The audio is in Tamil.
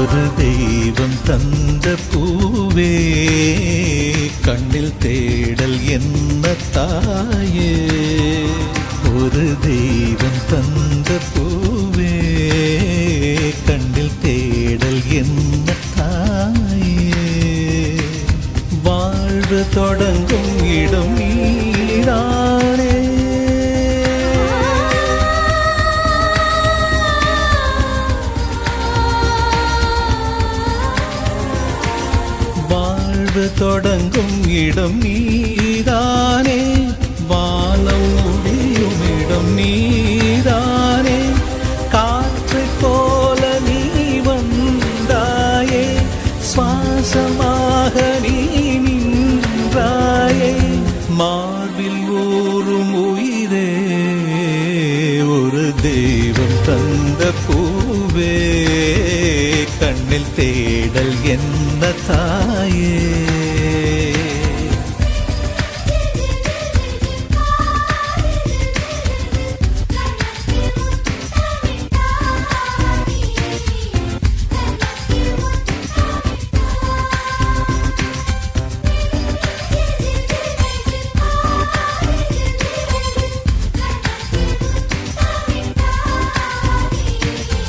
ஒரு தெய்வம் தந்த பூவே கண்ணில் தேடல் என்ன தாயே. ஒரு தெய்வம் தந்த பூவே கண்ணில் தேடல் என்ன தாயே. வாழ்வு தொடங்கும் இடம் நீதானே. தொடங்கும் இடம் நீதானே. வானம் முடியும் இடம் நீதானே. காற்றை போல நீ வந்தாயே. சுவாசமாக நீ நின்றாயே. மார்பில் ஊறும் உயிரே ஒரு தெய்வம் தந்த பூவே கண்ணில் தேடல் என்ன தாயே.